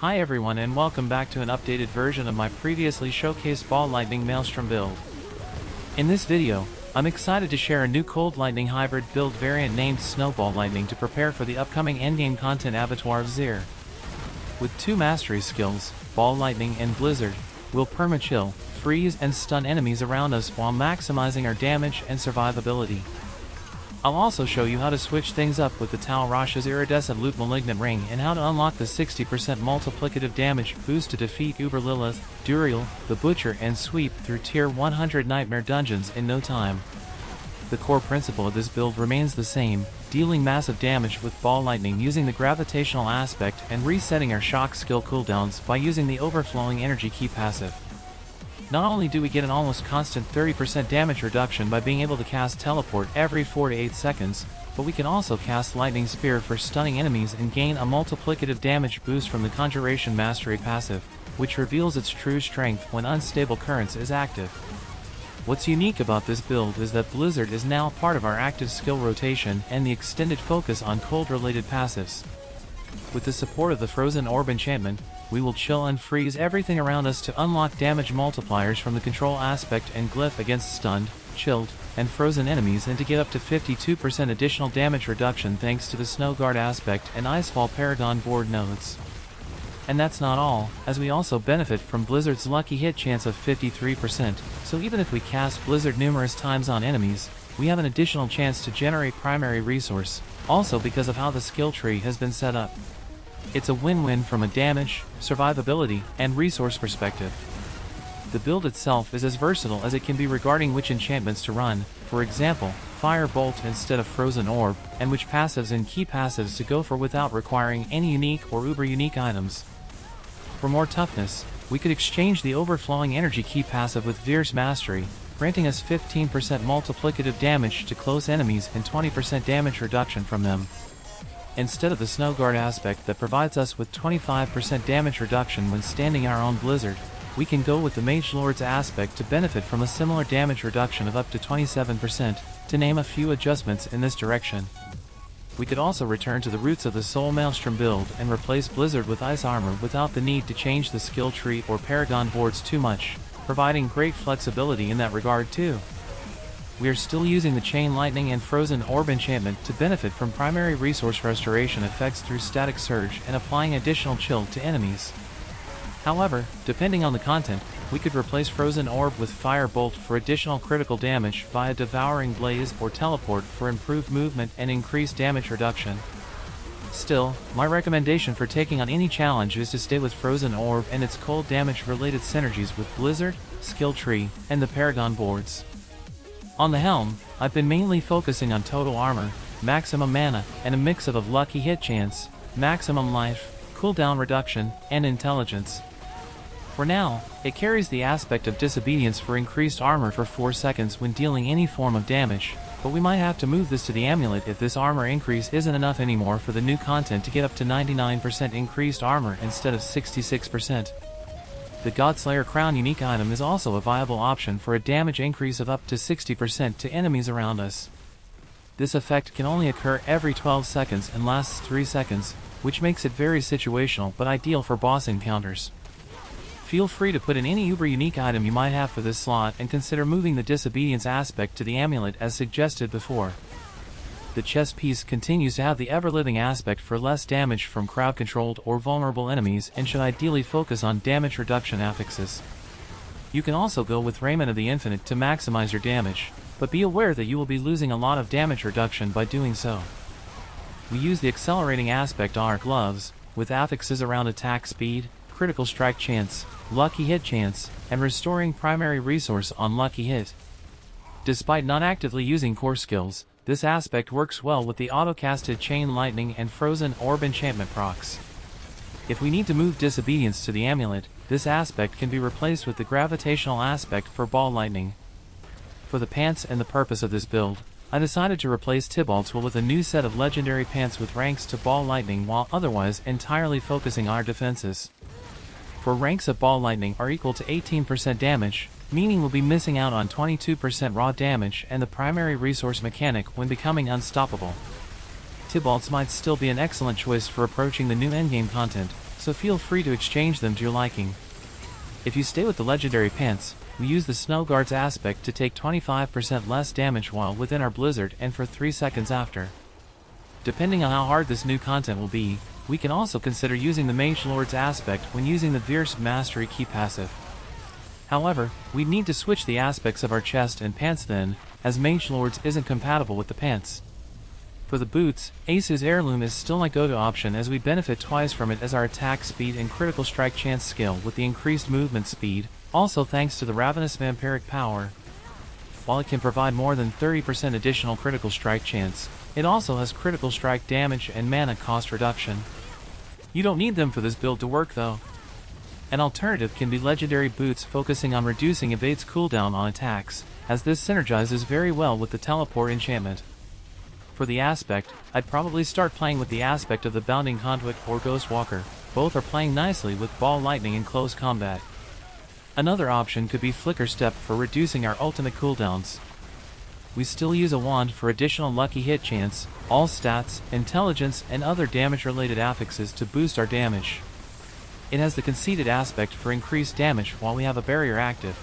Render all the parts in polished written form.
Hi everyone and welcome back to an updated version of my previously showcased Ball Lightning Maelstrom build. In this video, I'm excited to share a new Cold Lightning hybrid build variant named Snowball Lightning to prepare for the upcoming endgame content Abattoir of Zir. With two mastery skills, Ball Lightning and Blizzard, we'll perma-chill, freeze and stun enemies around us while maximizing our damage and survivability. I'll also show you how to switch things up with the Rasha's Iridescent loot malignant ring and how to unlock the 60% multiplicative damage boost to defeat Uber Lilith, Duriel, the Butcher and sweep through tier 100 nightmare dungeons in no time. The core principle of this build remains the same, dealing massive damage with Ball Lightning using the gravitational aspect and resetting our shock skill cooldowns by using the overflowing energy key passive. Not only do we get an almost constant 30% damage reduction by being able to cast Teleport every 4 to 8 seconds, but we can also cast Lightning Spear for stunning enemies and gain a multiplicative damage boost from the Conjuration Mastery passive, which reveals its true strength when Unstable Currents is active. What's unique about this build is that Blizzard is now part of our active skill rotation and the extended focus on cold-related passives. With the support of the Frozen Orb enchantment, we will chill and freeze everything around us to unlock damage multipliers from the control aspect and glyph against stunned, chilled, and frozen enemies and to get up to 52% additional damage reduction thanks to the Snow Guard aspect and Icefall Paragon board nodes. And that's not all, as we also benefit from Blizzard's lucky hit chance of 53%, so even if we cast Blizzard numerous times on enemies, we have an additional chance to generate primary resource, also because of how the skill tree has been set up. It's a win-win from a damage, survivability, and resource perspective. The build itself is as versatile as it can be regarding which enchantments to run, for example, Fire Bolt instead of Frozen Orb, and which passives and key passives to go for without requiring any unique or uber-unique items. For more toughness, we could exchange the overflowing energy key passive with Vir's Mastery, granting us 15% multiplicative damage to close enemies and 20% damage reduction from them. Instead of the Snow Guard aspect that provides us with 25% damage reduction when standing our own Blizzard, we can go with the Mage Lord's aspect to benefit from a similar damage reduction of up to 27%, to name a few adjustments in this direction. We could also return to the roots of the Soul Maelstrom build and replace Blizzard with Ice Armor without the need to change the skill tree or Paragon boards too much, providing great flexibility in that regard too. We are still using the Chain Lightning and Frozen Orb enchantment to benefit from primary resource restoration effects through Static Surge and applying additional chill to enemies. However, depending on the content, we could replace Frozen Orb with Fire Bolt for additional critical damage via Devouring Blaze or Teleport for improved movement and increased damage reduction. Still, my recommendation for taking on any challenge is to stay with Frozen Orb and its cold damage related synergies with Blizzard, Skill Tree, and the Paragon boards. On the helm, I've been mainly focusing on total armor, maximum mana, and a mix of lucky hit chance, maximum life, cooldown reduction, and intelligence. For now, it carries the aspect of disobedience for increased armor for 4 seconds when dealing any form of damage, but we might have to move this to the amulet if this armor increase isn't enough anymore for the new content to get up to 99% increased armor instead of 66%. The Godslayer Crown unique item is also a viable option for a damage increase of up to 60% to enemies around us. This effect can only occur every 12 seconds and lasts 3 seconds, which makes it very situational but ideal for boss encounters. Feel free to put in any uber unique item you might have for this slot and consider moving the disobedience aspect to the amulet as suggested before. The chest piece continues to have the ever-living aspect for less damage from crowd-controlled or vulnerable enemies and should ideally focus on damage reduction affixes. You can also go with Raiment of the Infinite to maximize your damage, but be aware that you will be losing a lot of damage reduction by doing so. We use the accelerating aspect on our gloves, with affixes around attack speed, critical strike chance, lucky hit chance, and restoring primary resource on lucky hit. Despite not actively using core skills, this aspect works well with the auto-casted Chain Lightning and Frozen Orb enchantment procs. If we need to move Disobedience to the amulet, this aspect can be replaced with the gravitational aspect for Ball Lightning. For the pants and the purpose of this build, I decided to replace Tybalt's wool with a new set of legendary pants with ranks to Ball Lightning while otherwise entirely focusing on our defenses. For ranks of Ball Lightning are equal to 18% damage, meaning we'll be missing out on 22% raw damage and the primary resource mechanic when becoming unstoppable. Tybalt's might still be an excellent choice for approaching the new endgame content, so feel free to exchange them to your liking. If you stay with the legendary pants, we use the Snow Guard's aspect to take 25% less damage while within our blizzard and for 3 seconds after. Depending on how hard this new content will be, we can also consider using the Mage Lord's aspect when using the Fierce Mastery key passive. However, we'd need to switch the aspects of our chest and pants then, as Mage Lord's isn't compatible with the pants. For the boots, Ace's Heirloom is still my go-to option as we benefit twice from it as our attack speed and critical strike chance skill with the increased movement speed, also thanks to the Ravenous Vampiric Power. While it can provide more than 30% additional critical strike chance, it also has critical strike damage and mana cost reduction. You don't need them for this build to work though. An alternative can be legendary boots focusing on reducing evade's cooldown on attacks, as this synergizes very well with the teleport enchantment. For the aspect, I'd probably start playing with the aspect of the Bounding Conduit or Ghost Walker. Both are playing nicely with Ball Lightning in close combat. Another option could be Flicker Step for reducing our ultimate cooldowns. We still use a wand for additional lucky hit chance, all stats, intelligence, and other damage-related affixes to boost our damage. It has the conceited aspect for increased damage while we have a barrier active.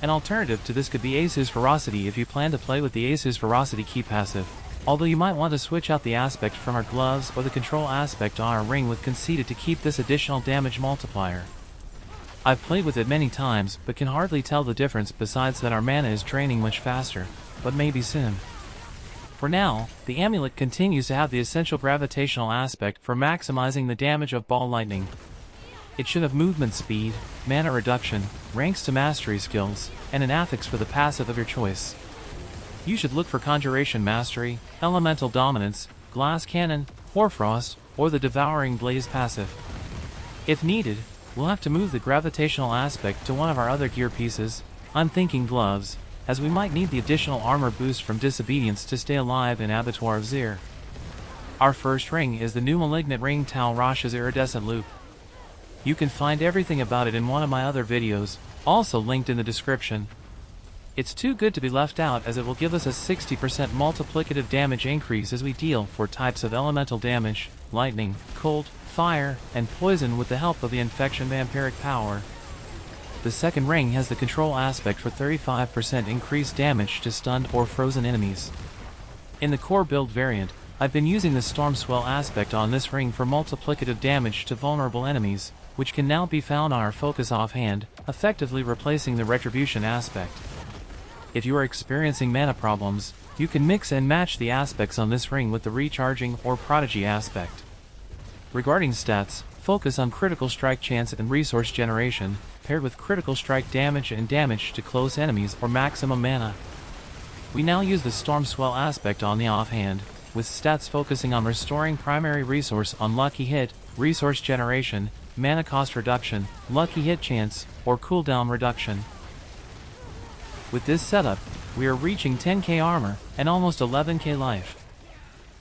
An alternative to this could be Ace's Ferocity if you plan to play with the Ace's Ferocity key passive, although you might want to switch out the aspect from our gloves or the control aspect on our ring with conceited to keep this additional damage multiplier. I've played with it many times but can hardly tell the difference besides that our mana is draining much faster, but maybe soon. For now, the amulet continues to have the essential gravitational aspect for maximizing the damage of Ball Lightning. It should have movement speed, mana reduction, ranks to mastery skills, and an affix for the passive of your choice. You should look for Conjuration Mastery, Elemental Dominance, Glass Cannon, Hoarfrost, or the Devouring Blaze passive. If needed, we'll have to move the gravitational aspect to one of our other gear pieces, I'm thinking gloves, as we might need the additional armor boost from Disobedience to stay alive in Abattoir of Zir. Our first ring is the new Malignant Ring Tal Rasha's Iridescent Loop. You can find everything about it in one of my other videos, also linked in the description. It's too good to be left out as it will give us a 60% multiplicative damage increase as we deal 4 types of elemental damage, lightning, cold, fire, and poison with the help of the Infection Vampiric Power. The second ring has the control aspect for 35% increased damage to stunned or frozen enemies. In the core build variant, I've been using the Storm Swell aspect on this ring for multiplicative damage to vulnerable enemies, which can now be found on our focus offhand, effectively replacing the Retribution aspect. If you are experiencing mana problems, you can mix and match the aspects on this ring with the Recharging or Prodigy aspect. Regarding stats, focus on critical strike chance and resource generation, paired with critical strike damage and damage to close enemies or maximum mana. We now use the Storm Swell aspect on the offhand, with stats focusing on restoring primary resource on lucky hit, resource generation, mana cost reduction, lucky hit chance, or cooldown reduction. With this setup, we are reaching 10k armor and almost 11k life.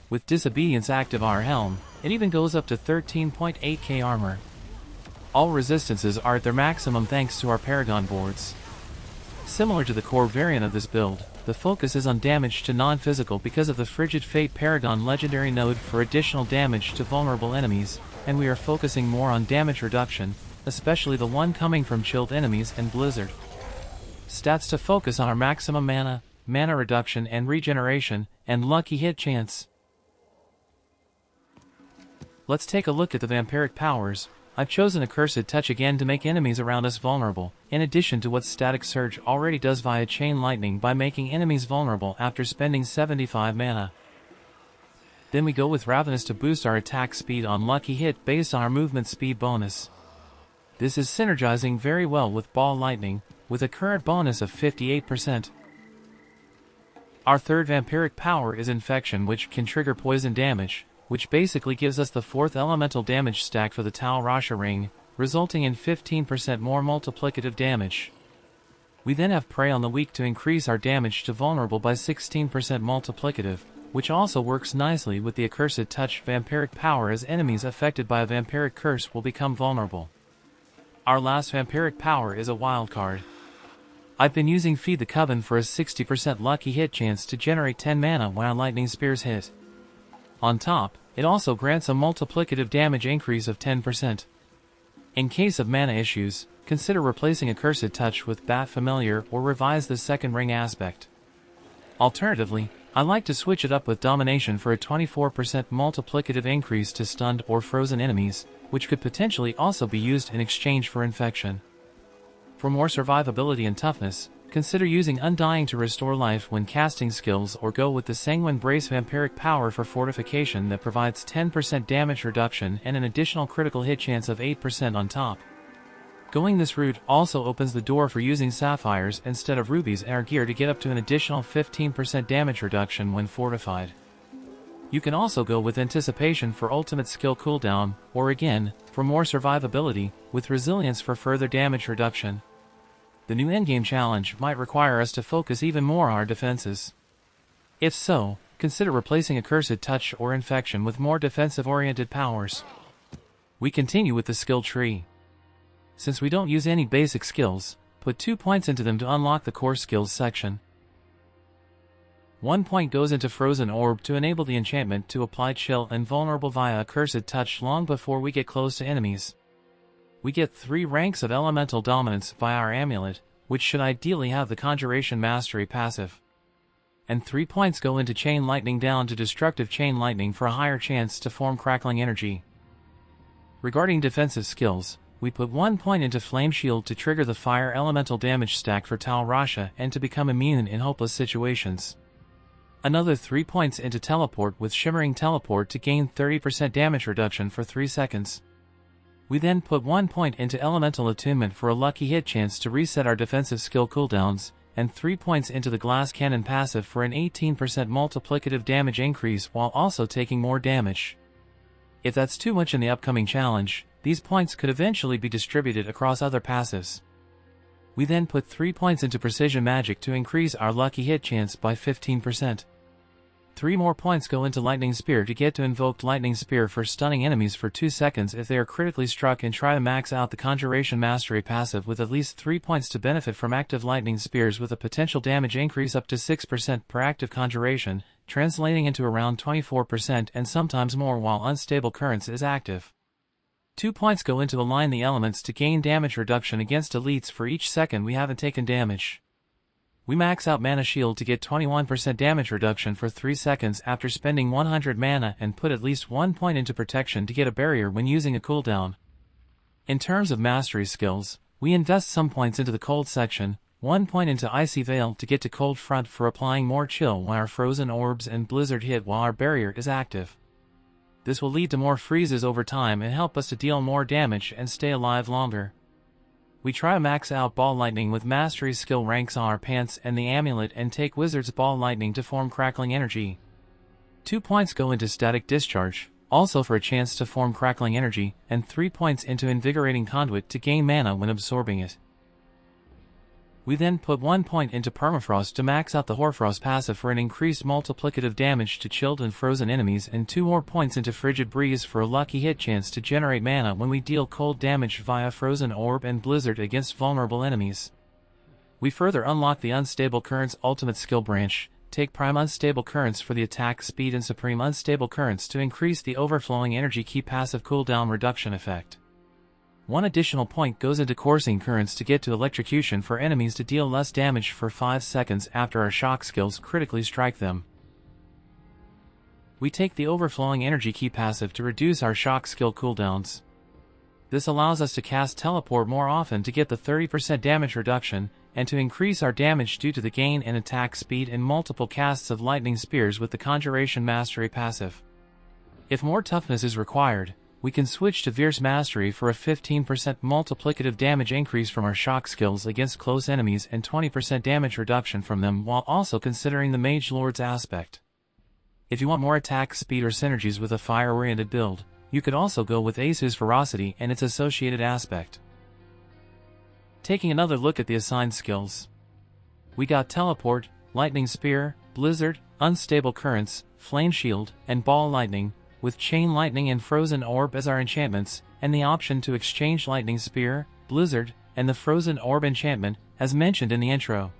With Disobedience active on our helm, it even goes up to 13.8k armor. All resistances are at their maximum thanks to our Paragon boards. Similar to the core variant of this build, the focus is on damage to non-physical because of the Frigid Fate Paragon legendary node for additional damage to vulnerable enemies, and we are focusing more on damage reduction, especially the one coming from chilled enemies and blizzard. Stats to focus on our maximum mana, mana reduction and regeneration, and lucky hit chance. Let's take a look at the Vampiric Powers. I've chosen Accursed Touch again to make enemies around us vulnerable, in addition to what Static Surge already does via Chain Lightning by making enemies vulnerable after spending 75 mana. Then we go with Ravenous to boost our attack speed on lucky hit based on our movement speed bonus. This is synergizing very well with Ball Lightning, with a current bonus of 58%. Our third Vampiric Power is Infection, which can trigger poison damage, which basically gives us the 4th elemental damage stack for the Tal Rasha ring, resulting in 15% more multiplicative damage. We then have Prey on the Weak to increase our damage to vulnerable by 16% multiplicative, which also works nicely with the Accursed Touch Vampiric Power as enemies affected by a vampiric curse will become vulnerable. Our last Vampiric Power is a wildcard. I've been using Feed the Coven for a 60% lucky hit chance to generate 10 mana when our lightning spears hit. On top, It also grants a multiplicative damage increase of 10%. In case of mana issues, consider replacing Accursed Touch with Bat Familiar or revise the second ring aspect. Alternatively, I like to switch it up with Domination for a 24% multiplicative increase to stunned or frozen enemies, which could potentially also be used in exchange for Infection. For more survivability and toughness, consider using Undying to restore life when casting skills, or go with the Sanguine Brace Vampiric Power for fortification that provides 10% damage reduction and an additional critical hit chance of 8% on top. Going this route also opens the door for using sapphires instead of rubies in our gear to get up to an additional 15% damage reduction when fortified. You can also go with Anticipation for ultimate skill cooldown, or again, for more survivability, with Resilience for further damage reduction. The new endgame challenge might require us to focus even more on our defenses. If so, consider replacing Accursed Touch or Infection with more defensive-oriented powers. We continue with the skill tree. Since we don't use any basic skills, put 2 points into them to unlock the core skills section. 1 point goes into Frozen Orb to enable the enchantment to apply chill and vulnerable via Accursed Touch long before we get close to enemies. We get 3 ranks of Elemental Dominance via our amulet, which should ideally have the Conjuration Mastery passive. And 3 points go into Chain Lightning down to Destructive Chain Lightning for a higher chance to form Crackling Energy. Regarding defensive skills, we put 1 point into Flame Shield to trigger the Fire Elemental damage stack for Rasha and to become immune in hopeless situations. Another 3 points into Teleport with Shimmering Teleport to gain 30% damage reduction for 3 seconds. We then put 1 point into Elemental Attunement for a lucky hit chance to reset our defensive skill cooldowns, and 3 points into the Glass Cannon passive for an 18% multiplicative damage increase while also taking more damage. If that's too much in the upcoming challenge, these points could eventually be distributed across other passives. We then put 3 points into Precision Magic to increase our lucky hit chance by 15%. 3 more points go into Lightning Spear to get to Invoked Lightning Spear for stunning enemies for 2 seconds if they are critically struck, and try to max out the Conjuration Mastery passive with at least 3 points to benefit from active Lightning Spears with a potential damage increase up to 6% per active conjuration, translating into around 24% and sometimes more while Unstable Currents is active. 2 points go into Align the Elements to gain damage reduction against elites for each second we haven't taken damage. We max out Mana Shield to get 21% damage reduction for 3 seconds after spending 100 mana, and put at least 1 point into Protection to get a barrier when using a cooldown. In terms of mastery skills, we invest some points into the Cold section, 1 point into Icy Veil to get to Cold Front for applying more chill while our Frozen Orbs and Blizzard hit while our barrier is active. This will lead to more freezes over time and help us to deal more damage and stay alive longer. We try to max out Ball Lightning with Mastery skill ranks on our pants and the amulet, and take Wizard's Ball Lightning to form Crackling Energy. 2 points go into Static Discharge, also for a chance to form Crackling Energy, and 3 points into Invigorating Conduit to gain mana when absorbing it. We then put 1 point into Permafrost to max out the Hoarfrost passive for an increased multiplicative damage to chilled and frozen enemies, and 2 more points into Frigid Breeze for a lucky hit chance to generate mana when we deal cold damage via Frozen Orb and Blizzard against vulnerable enemies. We further unlock the Unstable Currents ultimate skill branch, take Prime Unstable Currents for the attack speed and Supreme Unstable Currents to increase the Overflowing Energy Key passive cooldown reduction effect. 1 additional point goes into Coursing Currents to get to Electrocution for enemies to deal less damage for 5 seconds after our shock skills critically strike them. We take the Overflowing Energy Key passive to reduce our shock skill cooldowns. This allows us to cast Teleport more often to get the 30% damage reduction, and to increase our damage due to the gain in attack speed and multiple casts of Lightning Spears with the Conjuration Mastery passive. If more toughness is required, we can switch to Fierce Mastery for a 15% multiplicative damage increase from our shock skills against close enemies and 20% damage reduction from them, while also considering the Mage Lord's aspect. If you want more attack speed or synergies with a fire-oriented build, you could also go with Asu's Ferocity and its associated aspect. Taking another look at the assigned skills. We got Teleport, Lightning Spear, Blizzard, Unstable Currents, Flame Shield, and Ball Lightning, with Chain Lightning and Frozen Orb as our enchantments, and the option to exchange Lightning Spear, Blizzard, and the Frozen Orb enchantment, as mentioned in the intro.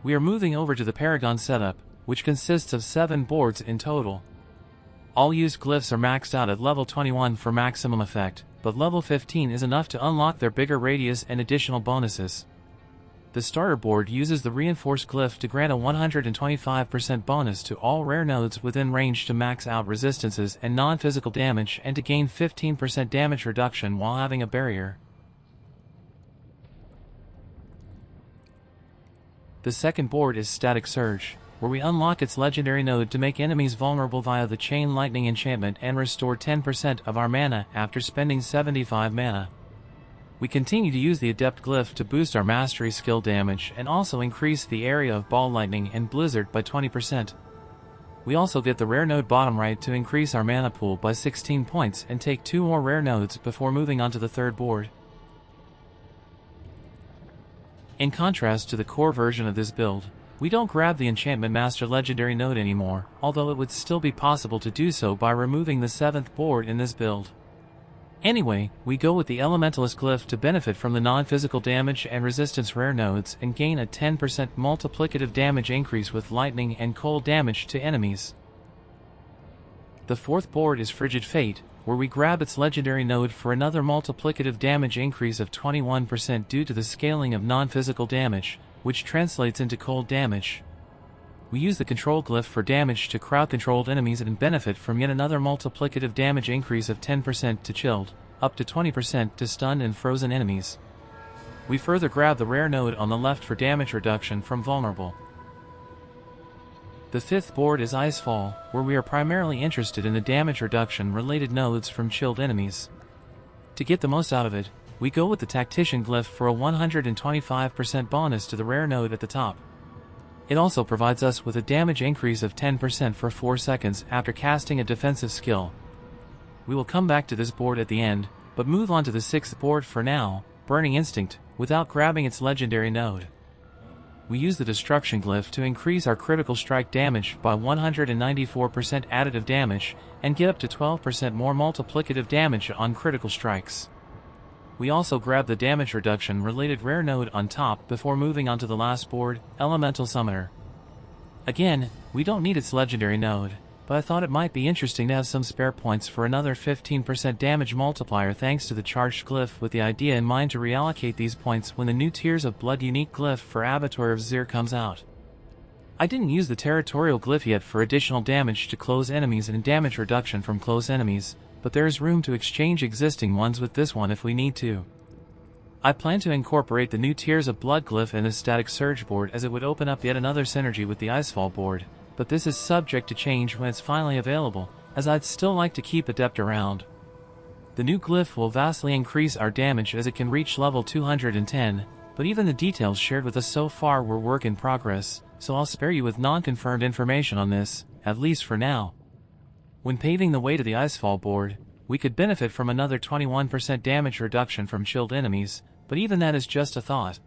We are moving over to the Paragon setup, which consists of 7 boards in total. All used glyphs are maxed out at level 21 for maximum effect, but level 15 is enough to unlock their bigger radius and additional bonuses. The starter board uses the reinforced glyph to grant a 125% bonus to all rare nodes within range to max out resistances and non-physical damage and to gain 15% damage reduction while having a barrier. The second board is Static Surge, where we unlock its legendary node to make enemies vulnerable via the Chain Lightning enchantment and restore 10% of our mana after spending 75 mana. We continue to use the Adept glyph to boost our mastery skill damage and also increase the area of Ball Lightning and Blizzard by 20%. We also get the rare node bottom right to increase our mana pool by 16 points and take 2 more rare nodes before moving on to the third board. In contrast to the core version of this build, we don't grab the Enchantment Master legendary node anymore, although it would still be possible to do so by removing the 7th board in this build. Anyway, we go with the Elementalist glyph to benefit from the non-physical damage and resistance rare nodes and gain a 10% multiplicative damage increase with lightning and cold damage to enemies. The fourth board is Frigid Fate, where we grab its legendary node for another multiplicative damage increase of 21% due to the scaling of non-physical damage, which translates into cold damage. We use the control glyph for damage to crowd-controlled enemies and benefit from yet another multiplicative damage increase of 10% to chilled, up to 20% to stunned and frozen enemies. We further grab the rare node on the left for damage reduction from vulnerable. The fifth board is Icefall, where we are primarily interested in the damage reduction related nodes from chilled enemies. To get the most out of it, we go with the Tactician glyph for a 125% bonus to the rare node at the top. It also provides us with a damage increase of 10% for 4 seconds after casting a defensive skill. We will come back to this board at the end, but move on to the sixth board for now, Burning Instinct, without grabbing its legendary node. We use the Destruction glyph to increase our critical strike damage by 194% additive damage, and get up to 12% more multiplicative damage on critical strikes. We also grab the damage reduction related rare node on top before moving on to the last board, Elemental Summoner. Again, we don't need its legendary node, but I thought it might be interesting to have some spare points for another 15% damage multiplier thanks to the charged glyph, with the idea in mind to reallocate these points when the new Tears of Blood unique glyph for Abattoir of Zir comes out. I didn't use the Territorial glyph yet for additional damage to close enemies and damage reduction from close enemies, but there is room to exchange existing ones with this one if we need to. I plan to incorporate the new Tears of Blood glyph in the Static Surge board, as it would open up yet another synergy with the Icefall board, but this is subject to change when it's finally available, as I'd still like to keep Adept around. The new glyph will vastly increase our damage as it can reach level 210, but even the details shared with us so far were work in progress, so I'll spare you with non-confirmed information on this, at least for now. When paving the way to the Icefall board, we could benefit from another 21% damage reduction from chilled enemies, but even that is just a thought.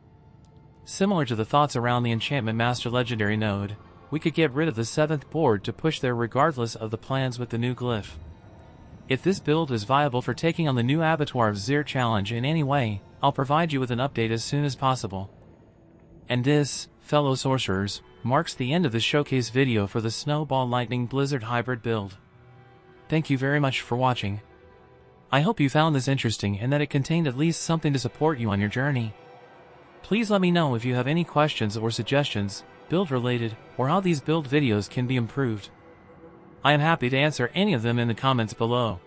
Similar to the thoughts around the Enchantment Master legendary node, we could get rid of the 7th board to push there regardless of the plans with the new glyph. If this build is viable for taking on the new Abattoir of Zir challenge in any way, I'll provide you with an update as soon as possible. And this, fellow sorcerers, marks the end of the showcase video for the Snowball Lightning Blizzard hybrid build. Thank you very much for watching. I hope you found this interesting and that it contained at least something to support you on your journey. Please let me know if you have any questions or suggestions, build related, or how these build videos can be improved. I am happy to answer any of them in the comments below.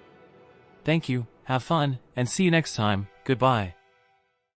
Thank you, have fun, and see you next time. Goodbye.